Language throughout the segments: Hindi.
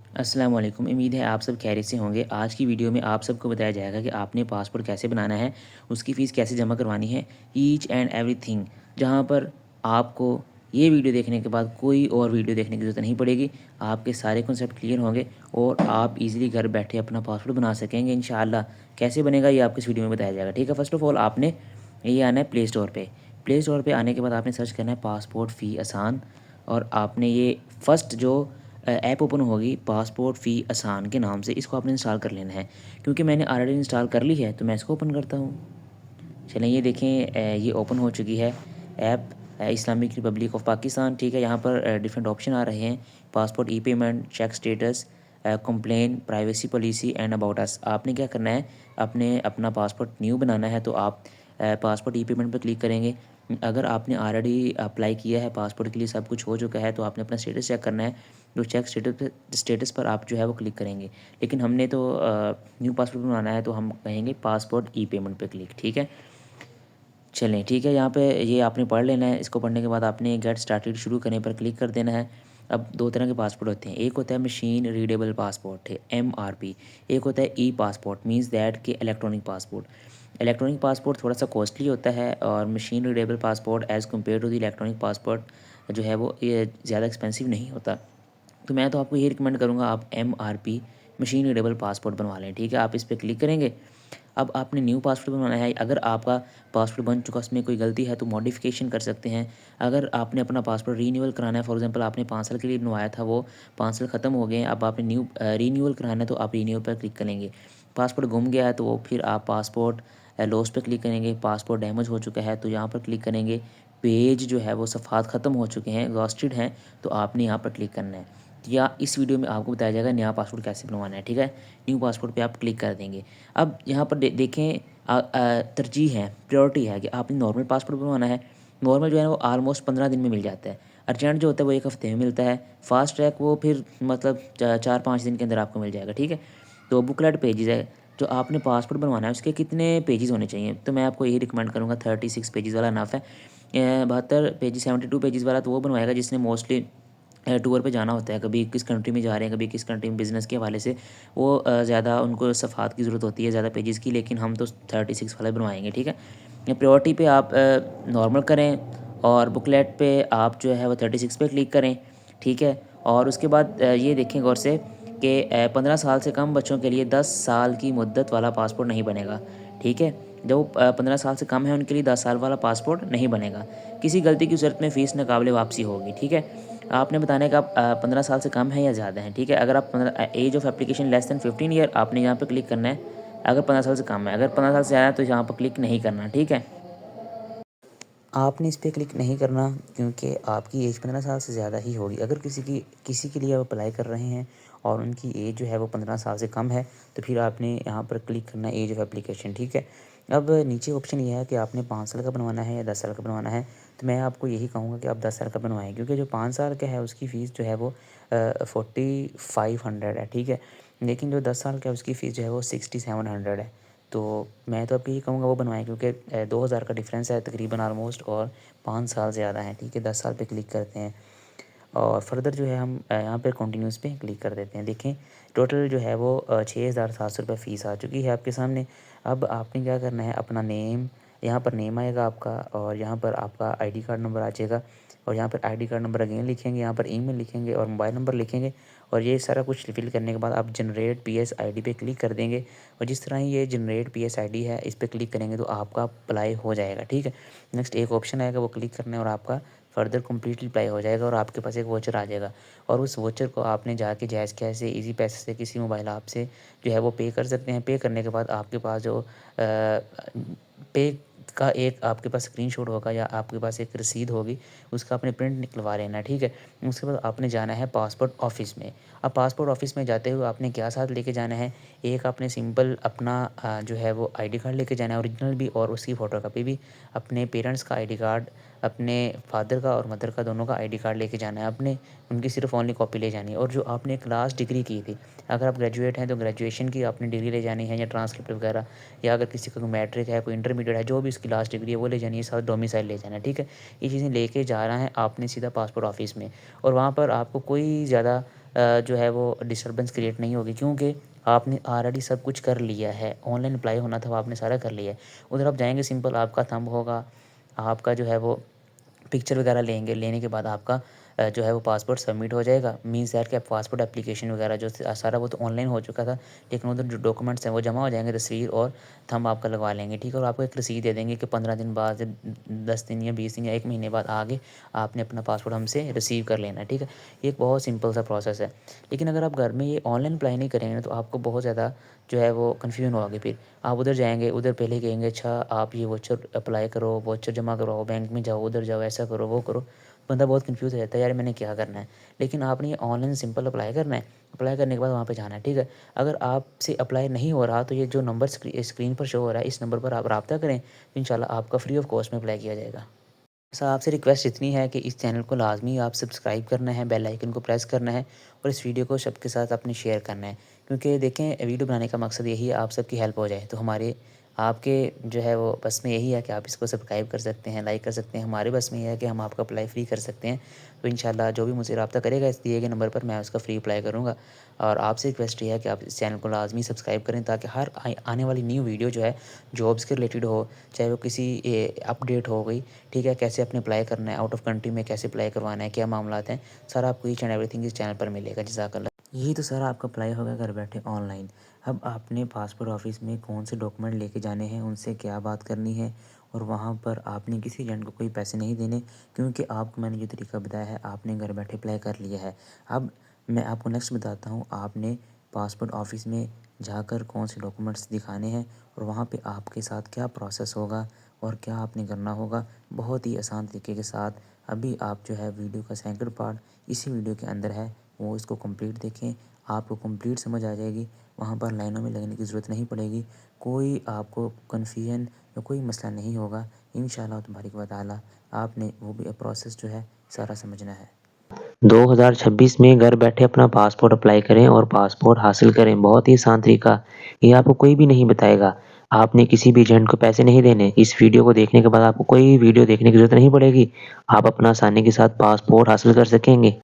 अस्सलाम वालेकुम। उम्मीद है आप सब खैरियत से होंगे। आज की वीडियो में आप सबको बताया जाएगा कि आपने पासपोर्ट कैसे बनाना है, उसकी फ़ीस कैसे जमा करवानी है, ईच एंड एवरीथिंग। जहाँ पर आपको ये वीडियो देखने के बाद कोई और वीडियो देखने की ज़रूरत नहीं पड़ेगी। आपके सारे कॉन्सेप्ट क्लियर होंगे और आप इजीली घर बैठे अपना पासपोर्ट बना सकेंगे इंशाअल्लाह। कैसे बनेगा ये आपको इस वीडियो में बताया जाएगा। ठीक है, फ़र्स्ट ऑफ़ ऑल आपने ये आना है प्ले स्टोर पे। प्ले स्टोर पे आने के बाद आपने सर्च करना है पासपोर्ट फ़ी आसान, और आपने ये फ़र्स्ट जो ऐप ओपन होगी पासपोर्ट फ़ी आसान के नाम से, इसको आपने इंस्टॉल कर लेना है। क्योंकि मैंने ऑलरेडी इंस्टॉल कर ली है तो मैं इसको ओपन करता हूँ। चलें, ये देखें, ये ओपन हो चुकी है app. Islamic Republic of Pakistan. ठीक है, यहाँ पर डिफरेंट ऑप्शन आ रहे हैं। Passport e payment, check status, complain, privacy policy and about us. आपने क्या करना है, अपने अपना पासपोर्ट न्यू बनाना है तो आप पासपोर्ट ई पेमेंट पर क्लिक करेंगे। अगर आपने ऑलरेडी अप्लाई किया है पासपोर्ट के लिए, सब कुछ हो चुका है, तो आपने अपना स्टेटस चेक करना है। जो चेक स्टेटस पर आप जो है वो क्लिक करेंगे। लेकिन हमने तो न्यू पासपोर्ट बनवाना है तो हम कहेंगे पासपोर्ट ई पेमेंट पे क्लिक। ठीक है, चलें, ठीक है, यहाँ पे ये आपने पढ़ लेना है। इसको पढ़ने के बाद आपने गेट स्टार्टेड शुरू करने पर क्लिक कर देना है। अब दो तरह के पासपोर्ट होते हैं, एक होता है मशीन रीडेबल पासपोर्ट है MRP, एक होता है ई पासपोर्ट मींस दैट के इलेक्ट्रॉनिक पासपोर्ट। इलेक्ट्रॉनिक पासपोर्ट थोड़ा सा कॉस्टली होता है और machine readable passport as compare to the electronic passport जो है वो ये ज़्यादा एक्सपेंसिव नहीं होता। तो मैं तो आपको ये रिकमेंड करूँगा आप MRP मशीन रीडेबल पासपोर्ट बनवा लें। ठीक है, आप इस पर क्लिक करेंगे। अब आपने न्यू पासपोर्ट बनवाना है। अगर आपका पासपोर्ट बन चुका उसमें कोई गलती है तो मॉडिफिकेशन कर सकते हैं। अगर आपने अपना पासपोर्ट रीन्यूअल कराना है, फॉर एग्जांपल आपने 5 साल के लिए बनवाया था, वो 5 साल ख़त्म हो गए हैं, अब आपने रीन्यूअल कराना है तो आप रीन्यूअल पर क्लिक करेंगे। पासपोर्ट गुम गया है तो वो फिर आप पासपोर्ट लॉस्ट पे क्लिक करेंगे। पासपोर्ट डैमेज हो चुका है तो यहाँ पर क्लिक करेंगे। पेज जो है वो सफ़ात ख़त्म हो चुके हैं, एग्जॉस्टेड हैं, तो आपने यहाँ पर क्लिक करना है। या इस वीडियो में आपको बताया जाएगा नया पासपोर्ट कैसे बनवाना है। ठीक है, न्यू पासपोर्ट पे आप क्लिक कर देंगे। अब यहाँ पर देखें, तरजीह है, प्रायोरिटी है कि आपने नॉर्मल पासपोर्ट बनवाना है। नॉर्मल जो है वो ऑलमोस्ट 15 दिन में मिल जाता है। अर्जेंट जो होता है वो 1 हफ़्ते में मिलता है। फास्ट ट्रैक वो फिर मतलब 4-5 दिन के अंदर आपको मिल जाएगा। ठीक है, तो बुकलेट पेजेस है, जो आपने पासपोर्ट बनवाना है उसके कितने पेजेस होने चाहिए, तो मैं आपको यही रिकमेंड करूँगा 36 पेजेस वाला इनफ है। 72 पेजेस, 72 पेजेस वाला तो वो बनवाएगा जिसने मोस्टली टूर पे जाना होता है, कभी किस कंट्री में जा रहे हैं, कभी किस कंट्री में बिज़नेस के हवाले से, वो ज़्यादा उनको सफ़ात की ज़रूरत होती है, ज़्यादा पेजेस की। लेकिन हम तो 36 वाला बनवाएंगे। ठीक है, प्रायोरिटी पे आप नॉर्मल करें और बुकलेट पे आप जो है वो 36 पे क्लिक करें। ठीक है, और उसके बाद ये देखें गौर से कि 15 साल से कम बच्चों के लिए 10 साल की मुद्दत वाला पासपोर्ट नहीं बनेगा। ठीक है, जो 15 साल से कम है उनके लिए 10 साल वाला पासपोर्ट नहीं बनेगा। किसी गलती की सूरत में फ़ीस नाकाबिले वापसी होगी। ठीक है, आपने बताना है कि आप 15 साल से कम है या ज़्यादा है। ठीक है, अगर आप 15 age of application less than 15 year, आपने यहाँ पे क्लिक करना है। अगर 15 साल से कम है, अगर 15 साल से ज़्यादा है तो यहाँ पर क्लिक नहीं करना। ठीक है, आपने इस पे क्लिक नहीं करना क्योंकि आपकी एज 15 साल से ज़्यादा ही होगी। अगर किसी के लिए आप अप्लाई कर रहे हैं और उनकी एज जो है वो 15 साल से कम है तो फिर आपने यहाँ पर क्लिक करना है एज ऑफ एप्लीकेशन। ठीक है, अब नीचे ऑप्शन ये है कि आपने 5 साल का बनवाना है या 10 साल का बनवाना है। तो मैं आपको यही कहूँगा कि आप 10 साल का बनवाएं, क्योंकि जो 5 साल का है उसकी फ़ीस जो है वो 4500 है। ठीक है, लेकिन जो 10 साल का है उसकी फ़ीस जो है वो 6700 है। तो मैं तो आपको यही कहूँगा वो बनवाएं, क्योंकि 2000 का डिफरेंस है तकरीबन ऑलमोस्ट, और 5 साल ज़्यादा है। ठीक है, 10 साल पे क्लिक करते हैं और फर्दर जो है हम यहाँ पर कंटिन्यूस पे क्लिक कर देते हैं। देखें, टोटल जो है वो 6700 रुपये फ़ीस आ चुकी है आपके सामने। अब आपने क्या करना है, अपना नेम, यहाँ पर नेम आएगा आपका, और यहाँ पर आपका आईडी कार्ड नंबर आ जाएगा, और यहाँ पर आईडी कार्ड नंबर अगेन लिखेंगे, यहाँ पर ईमेल लिखेंगे और मोबाइल नंबर लिखेंगे। और ये सारा कुछ फिल करने के बाद आप जनरेट पीएस आईडी पे क्लिक कर देंगे। और जिस तरह ही ये जनरेट पीएस आईडी है, इस पर क्लिक करेंगे तो आपका अप्लाई हो जाएगा। ठीक है, नेक्स्ट एक ऑप्शन आएगा, वो क्लिक करना है और आपका फर्दर कम्प्लीटली अप्लाई हो जाएगा और आपके पास एक वोचर आ जाएगा। और उस वोचर को आपने जाके जायज़ कैश से, ईजी पैसे से, किसी मोबाइल ऐप से जो है वो पे कर सकते हैं। पे करने के बाद आपके पास जो पे का एक आपके पास स्क्रीनशॉट होगा या आपके पास एक रसीद होगी, उसका आपने प्रिंट निकलवा लेना है। ठीक है, उसके बाद आपने जाना है पासपोर्ट ऑफिस में। अब पासपोर्ट ऑफिस में जाते हुए आपने क्या साथ लेके जाना है, एक आपने सिंपल अपना जो है वो आईडी कार्ड लेके जाना है, ओरिजिनल भी और उसकी फ़ोटोकॉपी भी। अपने पेरेंट्स का आईडी कार्ड, अपने फादर का और मदर का दोनों का आईडी कार्ड लेके जाना है आपने, उनकी सिर्फ ओनली कॉपी ले जानी है। और जो आपने क्लास डिग्री की थी, अगर आप ग्रेजुएट हैं तो ग्रेजुएशन की आपने डिग्री ले जानी है या ट्रांसक्रिप्ट वगैरह, या अगर किसी का कोई मैट्रिक है, कोई इंटरमीडिएट है, जो भी उसकी लास्ट डिग्री है वो ले जानी है, साथ डोमिसाइल ले जाना है। ठीक है, ये चीज़ें लेके जा रहा है आपने सीधा पासपोर्ट ऑफिस में। और वहाँ पर आपको कोई ज़्यादा जो है वो डिस्टर्बेंस क्रिएट नहीं होगी, क्योंकि आपने ऑलरेडी सब कुछ कर लिया है। ऑनलाइन अप्लाई होना था वो आपने सारा कर लिया है। उधर आप जाएँगे, सिंपल आपका थंब होगा, आपका जो है वो पिक्चर वगैरह लेंगे, लेने के बाद आपका जो है वो पासपोर्ट सबमिट हो जाएगा। मीन्स दैट कि आप पासपोर्ट एप्लीकेशन वगैरह जो सारा वो तो ऑनलाइन हो चुका था, लेकिन उधर जो डॉक्यूमेंट्स हैं वो जमा हो जाएंगे, तस्वीर और थंब आपका लगवा लेंगे, ठीक है। और आपको एक रसीद दे देंगे कि 15 दिन बाद, 10 दिन या 20 दिन या 1 महीने बाद आगे आपने अपना पासपोर्ट हमसे रिसीव कर लेना है, ठीक है। ये एक बहुत सिंपल सा प्रोसेस है। लेकिन अगर आप घर में ये ऑनलाइन अप्लाई नहीं करेंगे ना, तो आपको बहुत ज़्यादा जो है वो कन्फ्यूजन होगी। फिर आप उधर जाएँगे, उधर पहले कहेंगे अच्छा आप ये वाउचर अप्लाई करो, वाउचर जमा करवाओ, बैंक में जाओ, उधर जाओ, ऐसा करो, वो करो। बंदा बहुत कन्फ्यूज़ हो जाता है, यार मैंने क्या करना है। लेकिन आपने ये ऑनलाइन सिंपल अप्लाई करना है, अप्लाई करने के बाद वहाँ पे जाना है, ठीक है। अगर आपसे अप्लाई नहीं हो रहा, तो ये जो नंबर स्क्रीन पर शो हो रहा है, इस नंबर पर आप राब्ता करें, तो इंशाल्लाह आपका फ्री ऑफ कॉस्ट में अप्लाई किया जाएगा। बस आपसे रिक्वेस्ट इतनी है कि इस चैनल को लाज़मी आप सब्सक्राइब करना है, बेल आइकन को प्रेस करना है और इस वीडियो को सबके साथ अपने शेयर करना है। क्योंकि देखें, वीडियो बनाने का मकसद यही है आप सबकी हेल्प हो जाए। तो हमारे आपके जो है वो बस में यही है कि आप इसको सब्सक्राइब कर सकते हैं, लाइक कर सकते हैं। हमारे बस में ये है कि हम आपका अप्लाई फ्री कर सकते हैं। तो इंशाल्लाह जो भी मुझसे रब्ता करेगा इस दिए गए नंबर पर, मैं उसका फ्री अप्लाई करूँगा। और आपसे रिक्वेस्ट ये है कि आप इस चैनल को लाज़मी सब्सक्राइब करें, ताकि हर आने वाली न्यू वीडियो जो है जॉब्स के रिलेटेड हो, चाहे वो किसी अपडेट हो गई, ठीक है, कैसे अपने अप्लाई करना है, आउट ऑफ कंट्री में कैसे अप्लाई करवाना है, क्या मामलात हैं, सारा आपको ईच एंड एवरीथिंग इस चैनल पर मिलेगा। जज़ाकल्लाह। यही तो सारा आपका अप्लाई होगा घर बैठे ऑनलाइन। अब आपने पासपोर्ट ऑफिस में कौन से डॉक्यूमेंट लेके जाने हैं, उनसे क्या बात करनी है, और वहाँ पर आपने किसी एजेंट को कोई पैसे नहीं देने, क्योंकि आपको मैंने जो तरीका बताया है आपने घर बैठे अप्लाई कर लिया है। अब मैं आपको नेक्स्ट बताता हूँ, आपने पासपोर्ट ऑफिस में जाकर कौन से डॉक्यूमेंट्स दिखाने हैं और वहाँ पे आपके साथ क्या प्रोसेस होगा और क्या आपने करना होगा, बहुत ही आसान तरीके के साथ। अभी आप जो है वीडियो का सेकंड पार्ट इसी वीडियो के अंदर है, वो इसको कंप्लीट देखें, आपको कंप्लीट समझ आ जाएगी। वहाँ पर लाइनों में लगने की ज़रूरत नहीं पड़ेगी, कोई आपको कन्फ्यूजन या कोई मसला नहीं होगा इंशाअल्लाह तबारक व तआला। आपने वो भी प्रोसेस जो है सारा समझना है। 2026 में घर बैठे अपना पासपोर्ट अप्लाई करें और पासपोर्ट हासिल करें। बहुत ही आसान तरीका, ये आपको कोई भी नहीं बताएगा। आपने किसी भी एजेंट को पैसे नहीं देने। इस वीडियो को देखने के बाद आपको कोई वीडियो देखने की ज़रूरत नहीं पड़ेगी। आप अपना आसानी के साथ पासपोर्ट हासिल कर सकेंगे।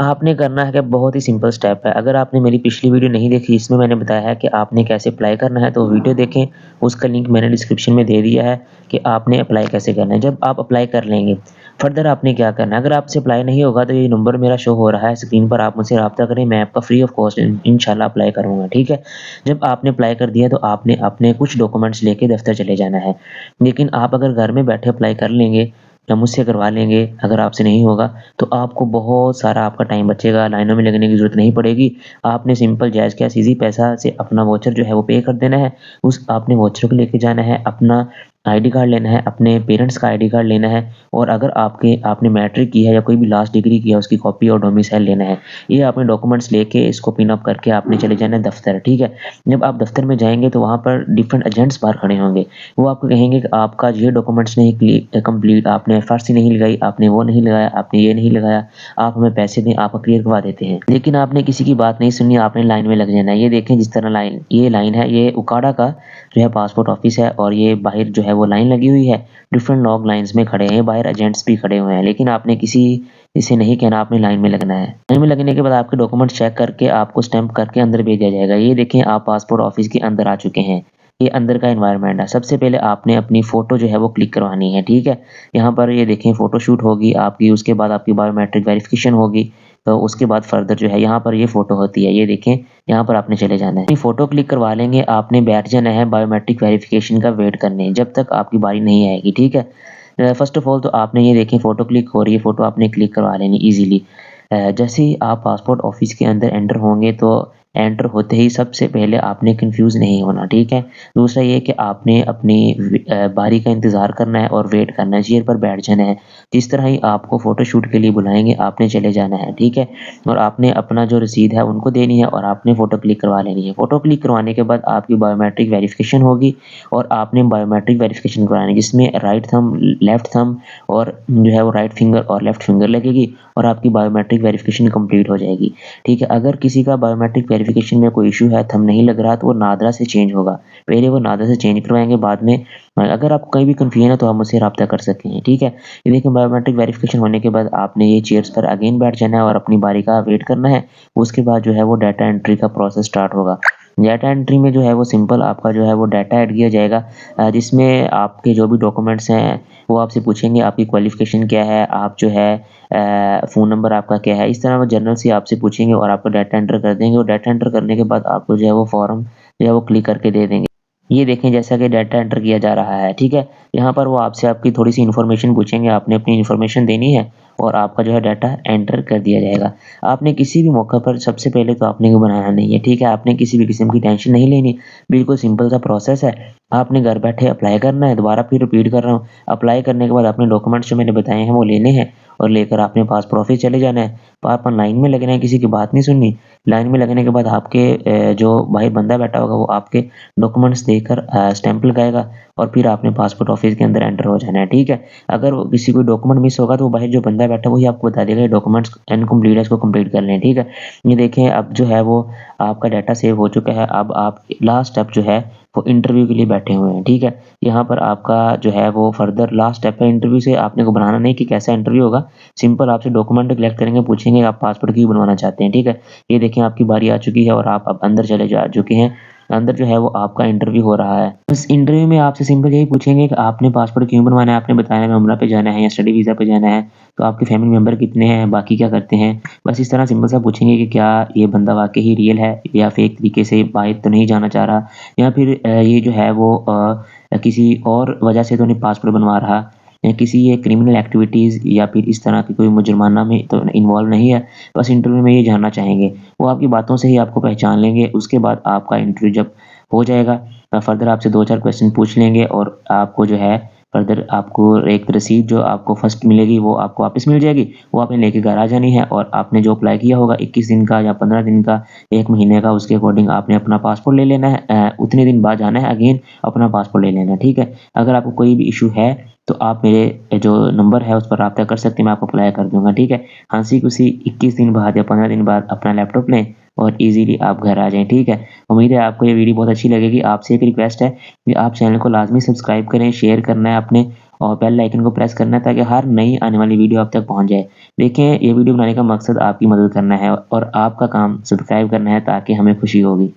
आपने करना है कि बहुत ही सिंपल स्टेप है। अगर आपने मेरी पिछली वीडियो नहीं देखी, इसमें मैंने बताया है कि आपने कैसे अप्लाई करना है, तो वीडियो देखें। उसका लिंक मैंने डिस्क्रिप्शन में दे दिया है कि आपने अप्लाई कैसे करना है। जब आप अप्लाई कर लेंगे, फर्दर आपने क्या करना है। अगर आपसे अप्लाई नहीं होगा, तो ये नंबर मेरा शो हो रहा है स्क्रीन पर, आप मुझसे रब्ता करें, मैं आपका फ्री ऑफ कॉस्ट इंशाल्लाह अप्लाई करूँगा, ठीक है। जब आपने अप्लाई कर दिया, तो आपने अपने कुछ डॉक्यूमेंट्स लेके दफ्तर चले जाना है। लेकिन आप अगर घर में बैठे अप्लाई कर लेंगे या मुझसे करवा लेंगे, अगर आपसे नहीं होगा, तो आपको बहुत सारा आपका टाइम बचेगा, लाइनों में लगने की ज़रूरत नहीं पड़ेगी। आपने सिंपल जायज़ क्या सीधी पैसा से अपना वाउचर जो है वो पे कर देना है। उस आपने वाउचर को लेके जाना है, अपना आईडी कार्ड लेना है, अपने पेरेंट्स का आईडी कार्ड लेना है, और अगर आपने मैट्रिक की है या कोई भी लास्ट डिग्री की है उसकी कॉपी और डोमिसाइल लेना है। ये आपने डॉक्यूमेंट्स लेके इसको पिन अप करके आपने चले जाना है दफ्तर, ठीक है। जब आप दफ्तर में जाएँगे, तो वहाँ पर डिफरेंट एजेंट्स बाहर खड़े होंगे। वो आपको कहेंगे कि आपका ये डॉक्यूमेंट्स नहीं कंप्लीट, आपने एफआरसी नहीं लगाई, आपने वो नहीं लगाया, आपने ये नहीं लगाया, आप हमें पैसे दें, आपका क्लियर करवा देते हैं। लेकिन आपने किसी की बात नहीं सुनी, आपने लाइन में लग जाना है। ये देखें, जिस तरह ये लाइन है, ये उकाड़ा का जो है पासपोर्ट ऑफिस है, और ये बाहर जो है वो लाइन लगी हुई है। डिफरेंट लोग लाइन्स में खड़े हैं, बाहर एजेंट्स भी खड़े हुए हैं, लेकिन आपने किसी इसे नहीं कहना, आपने लाइन में लगना है। लाइन में लगने के बाद आपके डॉक्यूमेंट चेक करके आपको स्टैंप करके अंदर भेजा जाएगा। ये देखें, आप पासपोर्ट ऑफिस के अंदर आ चुके हैं। ये अंदर का एनवायरनमेंट है। सबसे पहले आपने अपनी फ़ोटो जो है वो क्लिक करवानी है, ठीक है। यहाँ पर ये देखें, फ़ोटो शूट होगी आपकी, उसके बाद आपकी बायोमेट्रिक वेरिफ़िकेशन होगी, तो उसके बाद फर्दर जो है यहाँ पर ये फ़ोटो होती है। ये देखें, यहाँ पर आपने चले जाना है। अपनी फ़ोटो क्लिक करवा लेंगे, आपने बैठ जाना है बायोमेट्रिक वेरिफ़िकेशन का वेट करने, जब तक आपकी बारी नहीं आएगी, ठीक है। फ़र्स्ट ऑफ़ ऑल तो आपने ये देखें, फ़ोटो क्लिक हो रही है, फ़ोटो आपने क्लिक करवा लेनी ईज़िली। जैसे ही आप पासपोर्ट ऑफिस के अंदर एंटर होंगे, तो एंटर होते ही सबसे पहले आपने कन्फ्यूज़ नहीं होना, ठीक है। दूसरा ये कि आपने अपनी बारी का इंतज़ार करना है और वेट करना है, चेयर पर बैठ जाना है। जिस तरह ही आपको फ़ोटोशूट के लिए बुलाएँगे, आपने चले जाना है, ठीक है। और आपने अपना जो रसीद है उनको देनी है, और आपने फ़ोटो क्लिक करवा लेनी है। फ़ोटो क्लिक करवाने के बाद आपकी बायोमेट्रिक वेरिफ़िकेशन होगी, और आपने बायोमेट्रिक वेरिफ़िकेशन करवानी है, जिसमें राइट थंब, लेफ्ट थंब और जो है वो राइट फिंगर और लेफ्ट फिंगर लगेगी, और आपकी बायोमेट्रिक वेरिफ़िकेशन कंप्लीट हो जाएगी, ठीक है। अगर किसी का बायोमेट्रिक वेरिफ़िकेशन वेरिफिकेशन में कोई इशू है, थंब नहीं लग रहा, तो वो नादरा से चेंज होगा। पहले वो नादरा से चेंज करवाएँगे, बाद में अगर आपको कहीं भी कन्फ्यूजन है तो आप मुझसे राब्ता कर सकते हैं, ठीक है? ये देखिए बायोमेट्रिक वेरिफिकेशन होने के बाद आपने ये चेयर्स पर अगेन बैठ जाना है और अपनी बारी का वेट करना है। उसके बाद जो है वो डाटा एंट्री का प्रोसेस स्टार्ट होगा। डाटा एंट्री में जो है वो सिंपल आपका जो है वो डाटा ऐड किया जाएगा, जिसमें आपके जो भी डॉक्यूमेंट्स हैं वो आपसे पूछेंगे आपकी क्वालिफ़िकेशन क्या है, आप जो है फ़ोन नंबर आपका क्या है, इस तरह वो जनरल से आपसे पूछेंगे और आपका डाटा एंटर कर देंगे और डाटा एंटर करने के बाद आपको जो है वो फ़ॉर्म जो है वो क्लिक करके दे देंगे। ये देखें जैसा कि डाटा एंटर किया जा रहा है, ठीक है? यहाँ पर वो आपसे आपकी थोड़ी-सी इन्फॉर्मेशन पूछेंगे, आपने अपनी इन्फॉर्मेशन देनी है और आपका जो है डाटा एंटर कर दिया जाएगा। आपने किसी भी मौके पर सबसे पहले तो आपने को बनाना नहीं है, ठीक है? आपने किसी भी किस्म की टेंशन नहीं लेनी, बिल्कुल सिंपल सा प्रोसेस है। आपने घर बैठे अप्लाई करना है, दोबारा फिर रिपीट कर रहा हूँ, अप्लाई करने के बाद अपने डॉक्यूमेंट्स जो मैंने बताए हैं वो लेने हैं और लेकर आपने पासपोर्ट ऑफिस चले जाना है। तो आप लाइन में लगना है, किसी की बात नहीं सुननी। लाइन में लगने के बाद आपके जो भाई बंदा बैठा होगा वो आपके डॉक्यूमेंट्स देकर स्टैंप लगाएगा और फिर आपने पासपोर्ट ऑफिस के अंदर एंटर हो जाना है, ठीक है? अगर वो किसी कोई डॉक्यूमेंट मिस होगा तो वो बाहर जो बंदा बैठा है वही आपको बता देगा ये डॉक्यूमेंट्स इनकम्प्लीट है, इसको कंप्लीट कर लें, ठीक है? ये देखें अब जो है वो आपका डाटा सेव हो चुका है। अब आप लास्ट स्टेप जो है वो इंटरव्यू के लिए बैठे हुए हैं, ठीक है? यहाँ पर आपका जो है वो फर्दर लास्ट स्टेप है। इंटरव्यू से आपने को घबराना नहीं कि कैसा इंटरव्यू होगा। सिंपल आपसे डॉक्यूमेंट कलेक्ट करेंगे, पूछेंगे आप पासपोर्ट क्यों बनवाना चाहते हैं, ठीक है? ये देखें आपकी बारी आ चुकी है और आप अब अंदर चले जा चुके हैं। अंदर जो है वो आपका इंटरव्यू हो रहा है। इस इंटरव्यू में आपसे सिंपल यही पूछेंगे कि आपने पासपोर्ट क्यों बनवाना है? आपने बताया है उम्रा पे जाना है या स्टडी वीज़ा पे जाना है, तो आपके फैमिली मेंबर कितने हैं? बाकी क्या करते हैं? बस इस तरह सिंपल सा पूछेंगे कि क्या ये बंदा वाक़ई ही रियल है या फेक तरीके से बाहर तो नहीं जाना चाह रहा या फिर ये जो है वो किसी और वजह से तो नहीं पासपोर्ट बनवा रहा या किसी ये क्रिमिनल एक्टिविटीज़ या फिर इस तरह की कोई जुर्माना में तो इन्वॉल्व नहीं है। बस इंटरव्यू में ये जानना चाहेंगे। वो आपकी बातों से ही आपको पहचान लेंगे। उसके बाद आपका इंटरव्यू जब हो जाएगा फर्दर आपसे 2-4 क्वेश्चन पूछ लेंगे और आपको जो है फर्दर आपको एक रसीद जो आपको फर्स्ट मिलेगी वो आपको वापस मिल जाएगी। वो आपने लेके घर आ जानी है और आपने जो अप्लाई किया होगा 21 दिन का या 15 दिन का, 1 महीने का उसके अकॉर्डिंग आपने अपना पासपोर्ट ले लेना है। उतने दिन बाद जाना है अगेन अपना पासपोर्ट ले लेना है, ठीक है? अगर आपको कोई भी इश्यू है तो आप मेरे जो नंबर है उस पर राब्ता कर सकते हैं, मैं आपको अप्लाई कर दूँगा, ठीक है? हँसी-खुशी 21 दिन बाद या 15 दिन बाद अपना लैपटॉप लें और ईज़िली आप घर आ जाएँ, ठीक है? उम्मीद है आपको ये वीडियो बहुत अच्छी लगेगी। आपसे एक रिक्वेस्ट है कि आप चैनल को लाज़मी सब्सक्राइब करें, शेयर करना है आपने और बेल आइकन को प्रेस करना है ताकि हर नई आने वाली वीडियो आप तक पहुँच जाए। देखें ये वीडियो बनाने का मकसद आपकी मदद करना है और आपका काम सब्सक्राइब करना है ताकि हमें खुशी होगी।